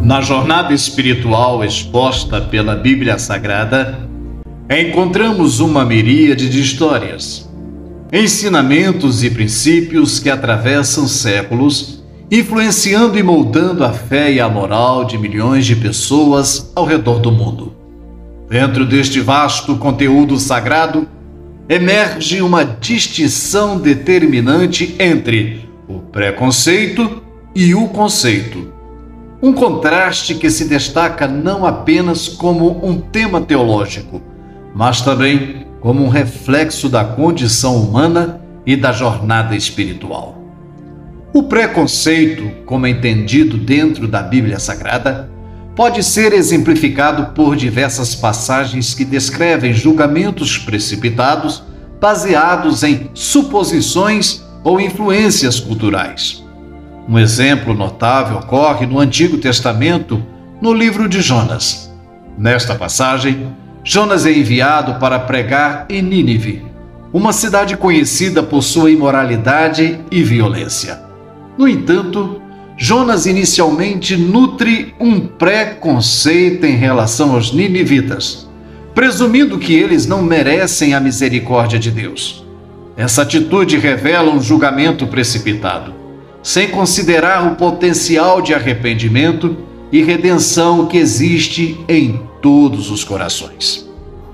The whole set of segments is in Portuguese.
Na jornada espiritual exposta pela Bíblia Sagrada, encontramos uma miríade de histórias, ensinamentos e princípios que atravessam séculos, influenciando e moldando a fé e a moral de milhões de pessoas ao redor do mundo. Dentro deste vasto conteúdo sagrado, emerge uma distinção determinante entre o preconceito e o conceito. Um contraste que se destaca não apenas como um tema teológico, mas também como um reflexo da condição humana e da jornada espiritual. O preconceito, como entendido dentro da Bíblia Sagrada, pode ser exemplificado por diversas passagens que descrevem julgamentos precipitados baseados em suposições ou influências culturais. Um exemplo notável ocorre no Antigo Testamento, no livro de Jonas. Nesta passagem, Jonas é enviado para pregar em Nínive, uma cidade conhecida por sua imoralidade e violência. No entanto, Jonas inicialmente nutre um preconceito em relação aos ninivitas, presumindo que eles não merecem a misericórdia de Deus. Essa atitude revela um julgamento precipitado, sem considerar o potencial de arrependimento e redenção que existe em todos os corações.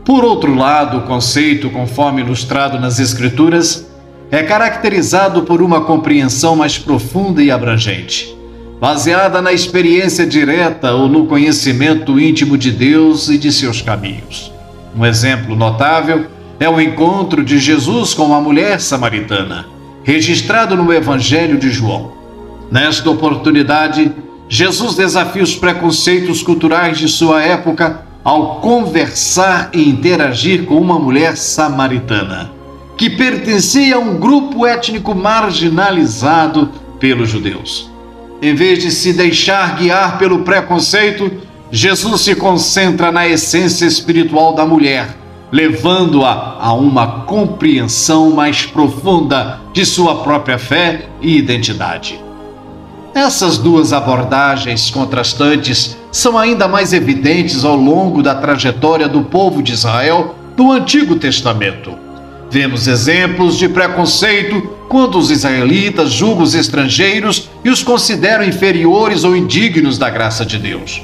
Por outro lado, o conceito, conforme ilustrado nas Escrituras, é caracterizado por uma compreensão mais profunda e abrangente, baseada na experiência direta ou no conhecimento íntimo de Deus e de seus caminhos. Um exemplo notável é o encontro de Jesus com uma mulher samaritana, registrado no Evangelho de João. Nesta oportunidade, Jesus desafia os preconceitos culturais de sua época ao conversar e interagir com uma mulher samaritana, que pertencia a um grupo étnico marginalizado pelos judeus. Em vez de se deixar guiar pelo preconceito, Jesus se concentra na essência espiritual da mulher, levando-a a uma compreensão mais profunda de sua própria fé e identidade. Essas duas abordagens contrastantes são ainda mais evidentes ao longo da trajetória do povo de Israel do Antigo Testamento. Vemos exemplos de preconceito quando os israelitas julgam os estrangeiros e os consideram inferiores ou indignos da graça de Deus.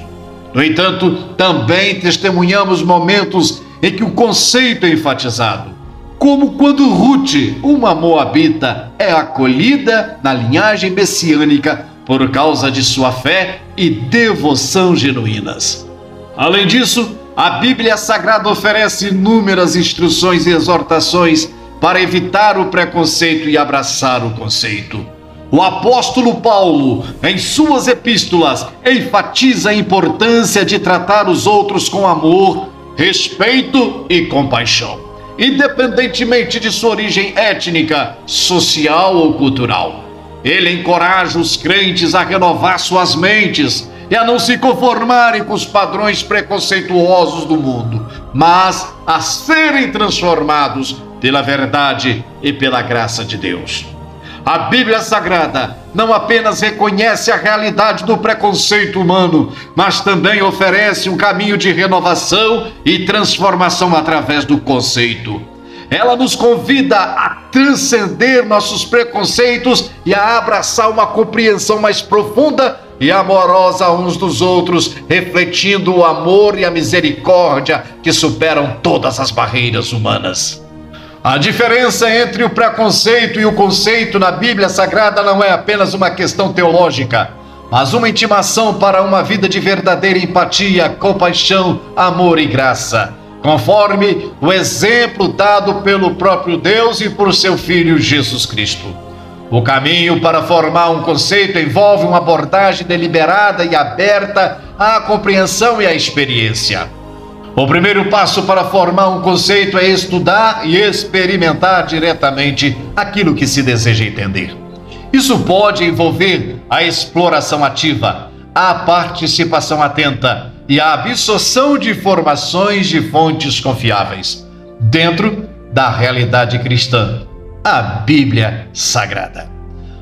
No entanto, também testemunhamos momentos em que o conceito é enfatizado, como quando Ruth, uma moabita, é acolhida na linhagem messiânica por causa de sua fé e devoção genuínas. Além disso, a Bíblia Sagrada oferece inúmeras instruções e exortações para evitar o preconceito e abraçar o conceito. O apóstolo Paulo, em suas epístolas, enfatiza a importância de tratar os outros com amor, respeito e compaixão, independentemente de sua origem étnica, social ou cultural. Ele encoraja os crentes a renovar suas mentes e a não se conformarem com os padrões preconceituosos do mundo, mas a serem transformados pela verdade e pela graça de Deus. A Bíblia Sagrada não apenas reconhece a realidade do preconceito humano, mas também oferece um caminho de renovação e transformação através do conceito. Ela nos convida a transcender nossos preconceitos e a abraçar uma compreensão mais profunda e amorosa uns dos outros, refletindo o amor e a misericórdia que superam todas as barreiras humanas. A diferença entre o preconceito e o conceito na Bíblia Sagrada não é apenas uma questão teológica, mas uma intimação para uma vida de verdadeira empatia, compaixão, amor e graça, conforme o exemplo dado pelo próprio Deus e por seu Filho Jesus Cristo. O caminho para formar um conceito envolve uma abordagem deliberada e aberta à compreensão e à experiência. O primeiro passo para formar um conceito é estudar e experimentar diretamente aquilo que se deseja entender. Isso pode envolver a exploração ativa, a participação atenta e a absorção de informações de fontes confiáveis, dentro da realidade cristã, a Bíblia Sagrada.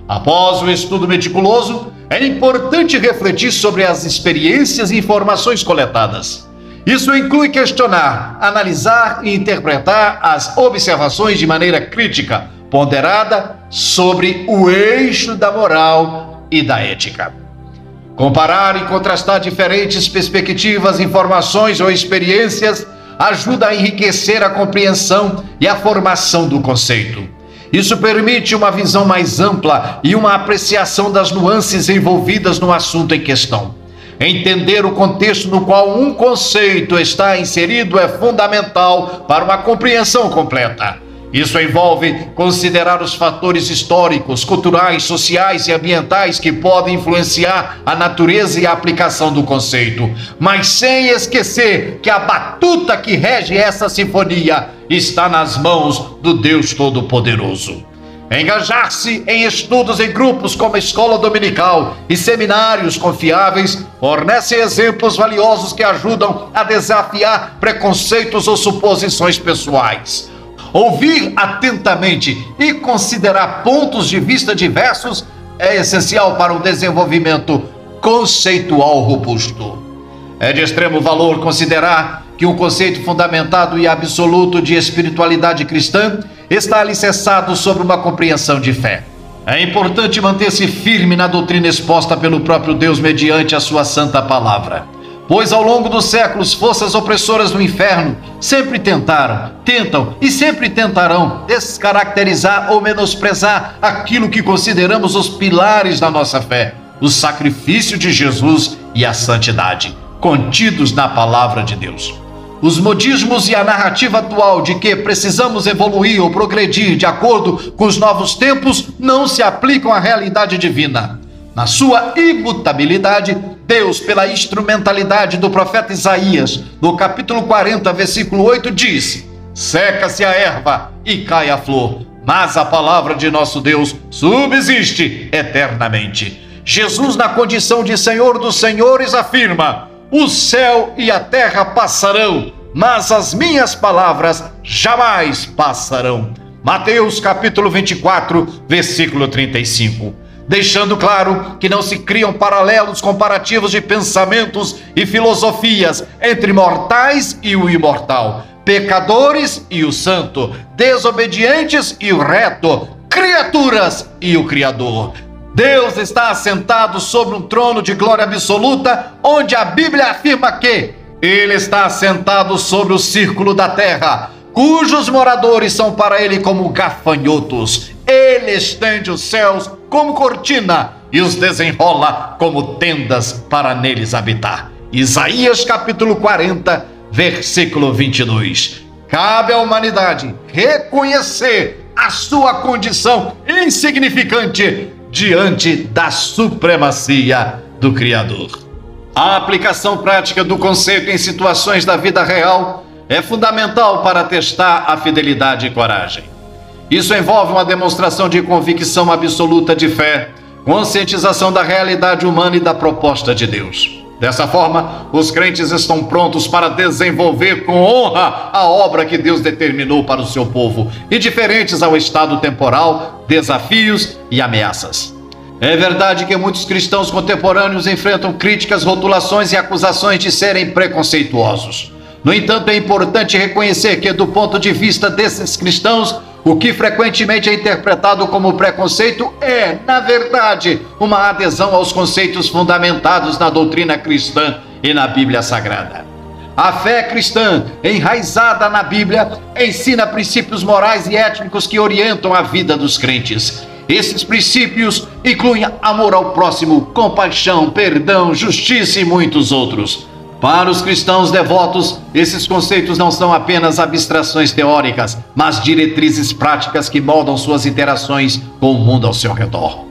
Após o estudo meticuloso, é importante refletir sobre as experiências e informações coletadas. Isso inclui questionar, analisar e interpretar as observações de maneira crítica, ponderada, sobre o eixo da moral e da ética. Comparar e contrastar diferentes perspectivas, informações ou experiências ajuda a enriquecer a compreensão e a formação do conceito. Isso permite uma visão mais ampla e uma apreciação das nuances envolvidas no assunto em questão. Entender o contexto no qual um conceito está inserido é fundamental para uma compreensão completa. Isso envolve considerar os fatores históricos, culturais, sociais e ambientais que podem influenciar a natureza e a aplicação do conceito, mas sem esquecer que a batuta que rege essa sinfonia está nas mãos do Deus Todo-Poderoso. Engajar-se em estudos em grupos como a escola dominical e seminários confiáveis fornece exemplos valiosos que ajudam a desafiar preconceitos ou suposições pessoais. Ouvir atentamente e considerar pontos de vista diversos é essencial para um desenvolvimento conceitual robusto. É de extremo valor considerar que um conceito fundamentado e absoluto de espiritualidade cristã está alicerçado sobre uma compreensão de fé. É importante manter-se firme na doutrina exposta pelo próprio Deus mediante a sua santa palavra. Pois ao longo dos séculos, forças opressoras do inferno sempre tentam e sempre tentarão descaracterizar ou menosprezar aquilo que consideramos os pilares da nossa fé, o sacrifício de Jesus e a santidade, contidos na palavra de Deus. Os modismos e a narrativa atual de que precisamos evoluir ou progredir de acordo com os novos tempos não se aplicam à realidade divina. Na sua imutabilidade, Deus, pela instrumentalidade do profeta Isaías, no capítulo 40, versículo 8, diz: seca-se a erva e cai a flor, mas a palavra de nosso Deus subsiste eternamente. Jesus, na condição de Senhor dos Senhores, afirma: o céu e a terra passarão, mas as minhas palavras jamais passarão. Mateus capítulo 24, versículo 35. Deixando claro que não se criam paralelos comparativos de pensamentos e filosofias entre mortais e o imortal, pecadores e o santo, desobedientes e o reto, criaturas e o Criador. Deus está assentado sobre um trono de glória absoluta, onde a Bíblia afirma que Ele está assentado sobre o círculo da terra, cujos moradores são para Ele como gafanhotos. Ele estende os céus como cortina e os desenrola como tendas para neles habitar. Isaías capítulo 40, versículo 22. Cabe à humanidade reconhecer a sua condição insignificante diante da supremacia do Criador. A aplicação prática do conceito em situações da vida real é fundamental para testar a fidelidade e coragem. Isso envolve uma demonstração de convicção absoluta de fé, conscientização da realidade humana e da proposta de Deus. Dessa forma, os crentes estão prontos para desenvolver com honra a obra que Deus determinou para o seu povo, indiferentes ao estado temporal, desafios e ameaças. É verdade que muitos cristãos contemporâneos enfrentam críticas, rotulações e acusações de serem preconceituosos. No entanto, é importante reconhecer que, do ponto de vista desses cristãos, o que frequentemente é interpretado como preconceito é, na verdade, uma adesão aos conceitos fundamentados na doutrina cristã e na Bíblia Sagrada. A fé cristã, enraizada na Bíblia, ensina princípios morais e éticos que orientam a vida dos crentes. Esses princípios incluem amor ao próximo, compaixão, perdão, justiça e muitos outros. Para os cristãos devotos, esses conceitos não são apenas abstrações teóricas, mas diretrizes práticas que moldam suas interações com o mundo ao seu redor.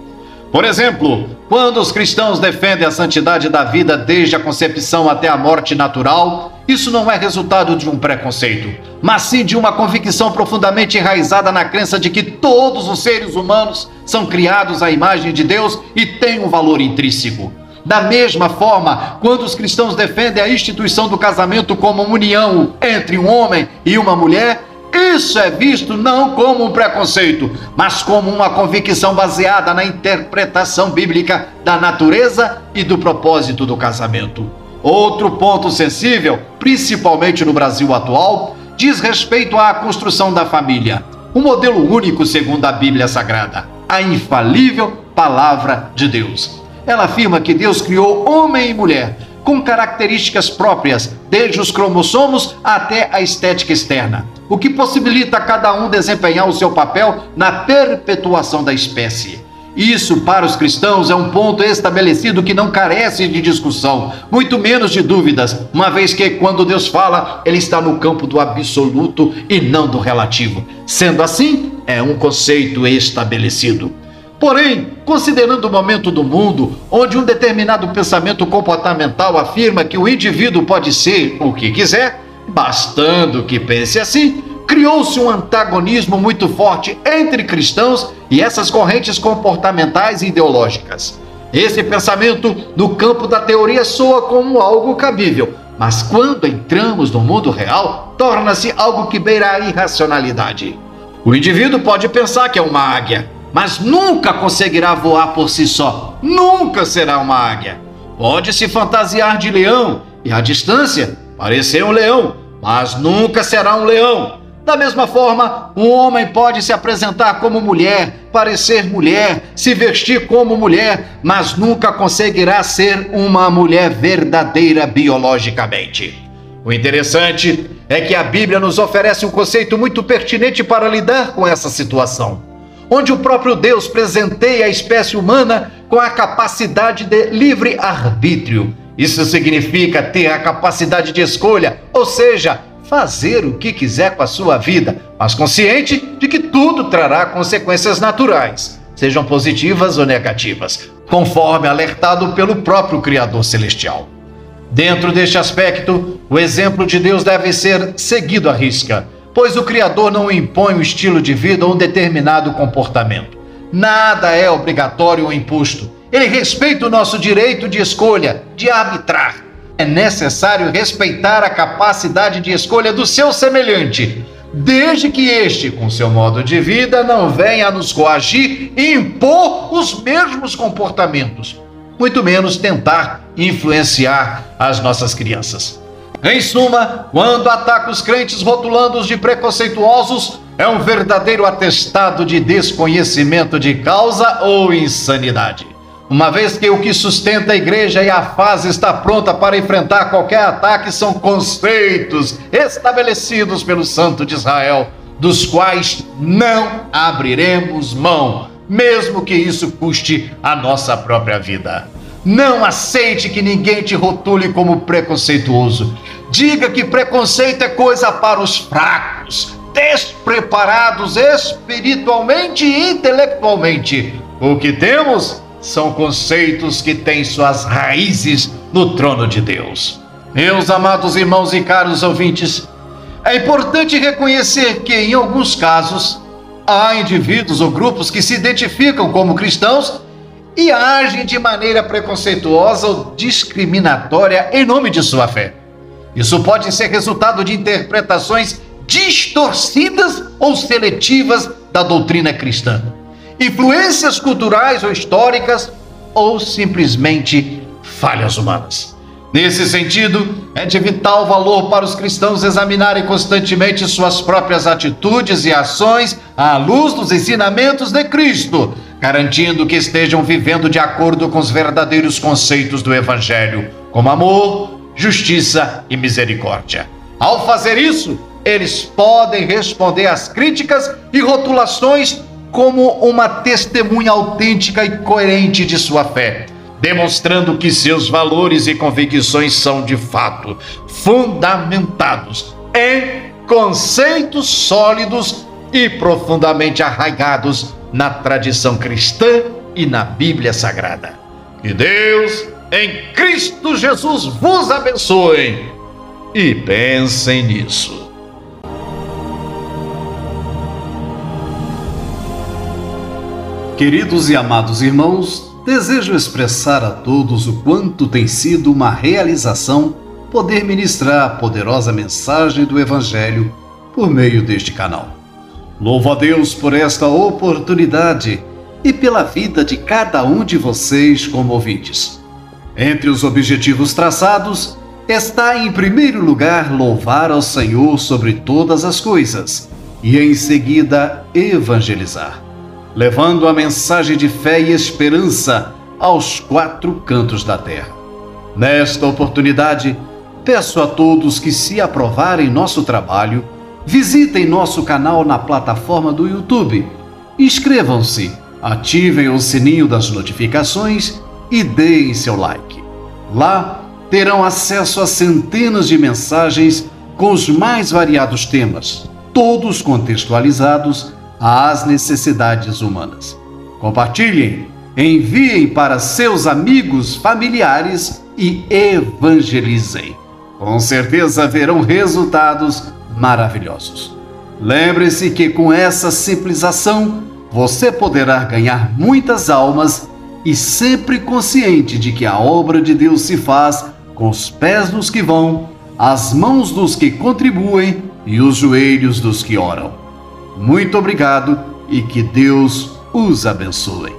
Por exemplo, quando os cristãos defendem a santidade da vida desde a concepção até a morte natural, isso não é resultado de um preconceito, mas sim de uma convicção profundamente enraizada na crença de que todos os seres humanos são criados à imagem de Deus e têm um valor intrínseco. Da mesma forma, quando os cristãos defendem a instituição do casamento como uma união entre um homem e uma mulher, Isso é visto não como um preconceito, mas como uma convicção baseada na interpretação bíblica da natureza e do propósito do casamento. Outro ponto sensível, principalmente no Brasil atual, diz respeito à construção da família. Um modelo único segundo a Bíblia Sagrada, a infalível Palavra de Deus. Ela afirma que Deus criou homem e mulher com características próprias, desde os cromossomos até a estética externa, o que possibilita a cada um desempenhar o seu papel na perpetuação da espécie. Isso, para os cristãos, é um ponto estabelecido que não carece de discussão, muito menos de dúvidas, uma vez que, quando Deus fala, ele está no campo do absoluto e não do relativo. Sendo assim, é um conceito estabelecido. Porém, considerando o momento do mundo, onde um determinado pensamento comportamental afirma que o indivíduo pode ser o que quiser, bastando que pense assim, criou-se um antagonismo muito forte entre cristãos e essas correntes comportamentais e ideológicas. Esse pensamento, no campo da teoria, soa como algo cabível, mas quando entramos no mundo real, torna-se algo que beira a irracionalidade. O indivíduo pode pensar que é uma águia, mas nunca conseguirá voar por si só. Nunca será uma águia. Pode se fantasiar de leão e, à distância, parecer um leão, mas nunca será um leão. Da mesma forma, um homem pode se apresentar como mulher, parecer mulher, se vestir como mulher, mas nunca conseguirá ser uma mulher verdadeira biologicamente. O interessante é que a Bíblia nos oferece um conceito muito pertinente para lidar com essa situação, onde o próprio Deus presenteia a espécie humana com a capacidade de livre-arbítrio. Isso significa ter a capacidade de escolha, ou seja, fazer o que quiser com a sua vida, mas consciente de que tudo trará consequências naturais, sejam positivas ou negativas, conforme alertado pelo próprio Criador Celestial. Dentro deste aspecto, o exemplo de Deus deve ser seguido à risca, pois o Criador não impõe um estilo de vida ou um determinado comportamento. Nada é obrigatório ou imposto. Ele respeita o nosso direito de escolha, de arbitrar. É necessário respeitar a capacidade de escolha do seu semelhante, desde que este, com seu modo de vida, não venha a nos coagir e impor os mesmos comportamentos, muito menos tentar influenciar as nossas crianças. Em suma, quando ataca os crentes rotulando-os de preconceituosos, é um verdadeiro atestado de desconhecimento de causa ou insanidade. Uma vez que o que sustenta a igreja e a fase está pronta para enfrentar qualquer ataque são conceitos estabelecidos pelo Santo de Israel, dos quais não abriremos mão, mesmo que isso custe a nossa própria vida. Não aceite que ninguém te rotule como preconceituoso. Diga que preconceito é coisa para os fracos, despreparados espiritualmente e intelectualmente. O que temos são conceitos que têm suas raízes no trono de Deus. Meus amados irmãos e caros ouvintes, é importante reconhecer que, em alguns casos, há indivíduos ou grupos que se identificam como cristãos e agem de maneira preconceituosa ou discriminatória em nome de sua fé. Isso pode ser resultado de interpretações distorcidas ou seletivas da doutrina cristã, influências culturais ou históricas, ou simplesmente falhas humanas. Nesse sentido, é de vital valor para os cristãos examinarem constantemente suas próprias atitudes e ações à luz dos ensinamentos de Cristo, garantindo que estejam vivendo de acordo com os verdadeiros conceitos do Evangelho, como amor, justiça e misericórdia. Ao fazer isso, eles podem responder às críticas e rotulações como uma testemunha autêntica e coerente de sua fé, demonstrando que seus valores e convicções são de fato fundamentados em conceitos sólidos e profundamente arraigados na tradição cristã e na Bíblia Sagrada. Que Deus, em Cristo Jesus, vos abençoe e pensem nisso. Queridos e amados irmãos, desejo expressar a todos o quanto tem sido uma realização poder ministrar a poderosa mensagem do Evangelho por meio deste canal. Louvo a Deus por esta oportunidade e pela vida de cada um de vocês como ouvintes. Entre os objetivos traçados está, em primeiro lugar, louvar ao Senhor sobre todas as coisas e, em seguida, evangelizar, levando a mensagem de fé e esperança aos 4 cantos da terra. Nesta oportunidade, peço a todos que, se aprovarem nosso trabalho, visitem nosso canal na plataforma do YouTube, inscrevam-se, ativem o sininho das notificações e deem seu like. Lá terão acesso a centenas de mensagens com os mais variados temas, todos contextualizados às necessidades humanas. Compartilhem, enviem para seus amigos, familiares e evangelizem. Com certeza verão resultados maravilhosos. Lembre-se que com essa simples ação você poderá ganhar muitas almas e sempre consciente de que a obra de Deus se faz com os pés dos que vão, as mãos dos que contribuem e os joelhos dos que oram. Muito obrigado e que Deus os abençoe.